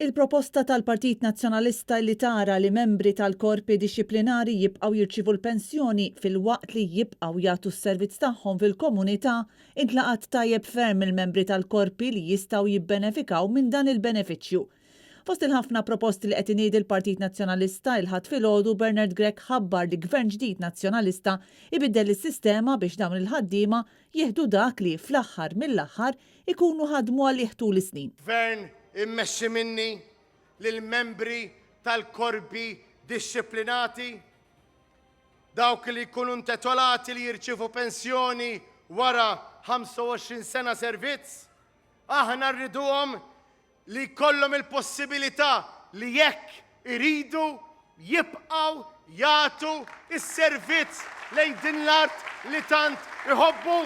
Il-proposta tal-Partit Nazzjonalista li tara li membri tal-korpi dixxiplinari jibqgħu jirċievu l-pensjoni fil-waqt li jibqgħu jagħtu s-servizz tagħhom fil-komunità intlaqat tajjeb ferm il-membri tal-korpi li jistgħu jibbenefikaw minn dan il-benefiċċju. Fost il-ħafna proposti li qed iniedi l-Partit Nazzjonalista il-ħadd filgħodu Bernard Grech ħabbar li gvern ġdid nazzjonalista ibiddel is-sistema biex dawn il-ħaddiema jieħdu dak li fl-aħħar mill-aħħar ikunu ħadmu għal jieħdu l-snin. Gvern immexxi minni lill-membri tal-korpi dixxiplinati, dawk li jkunu intitolati li jirċievu pensjoni wara 25 sena servizz, aħna rriduhom li jkollhom il-possibilità li jekk iridu jibqgħu jagħtu s-servizz lejn din l-art li tant iħobbu,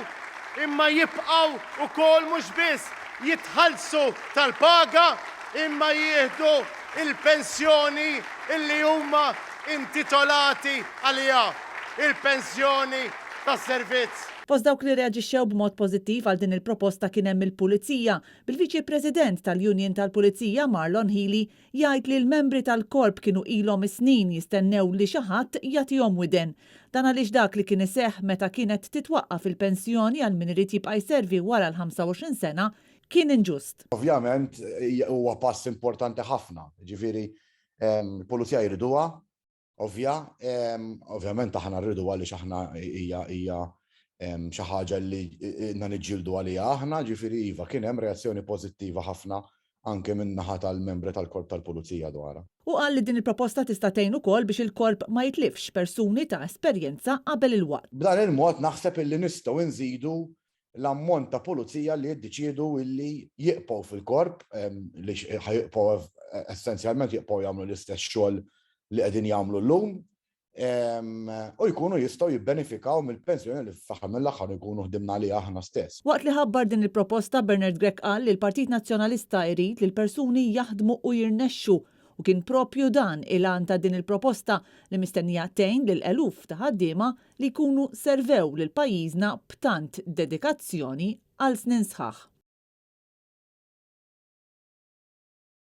imma jibqgħu ukoll mhux biss jitħallsu tal-paga imma jieħdu il-pensjoni illi huma intitolati għaliha, il-pensjoni tas-servizz. Fost dawk li reaġixxew b'mod pożittiv għal din il-proposta kien hemm il-Pulizija, bil-Viċi President tal-Union tal-Pulizija Marlon Healy jgħid li l-membri tal-korp kienu ilhom is-snin jistennew li xi ħadd jagħtihom widen. Dan għaliex dak li kien iseħħ meta kienet titwaqqaf il-pensjoni għal min irid jibqa' jservi wara l-25 sena kien inġust. Ovvjament huwa pass importanti ħafna, ġifieri il-Pulizija jriduha, ovvjament aħna rriduha għaliex aħna hija xi ħaġa li niġġieldu għaliha aħna, ġifieri iva kien hemm reazzjoni pożittiva ħafna anke min-naħa tal-membri tal-Korp tal-Pulizija dwarha. U qal li din il-proposta tista' tgħin ukoll biex il-korp ma jitlifx persuni ta' esperjenza qabel il-waqt. B'dan il-mod naħseb illi nistgħu nżidu l-ammont ta' pulizija li jiddeċiedu illi jiqpgħu fil-korp li ħajqpgħu essenzjalment jiqpgħu jagħmlu l-istess xogħol li qegħdin jagħmlu llum u jkunu jistgħu jibbenefikaw mill-pensjoni li fl-aħħar mill-aħħar jkunu ħdimna għaliha aħna stess. Waqt li ħabbar din il-proposta Bernard Grech qal li l-Partit Nazzjonalista jrid li l-persuni jaħdmu u jirnexxu u kien propju dan il-għan ta' din il-proposta li mistennija tgħin lil eluf ta' ħaddiema li jkunu servew lil pajjiżna b'tant dedikazzjoni għal snin sħaħ.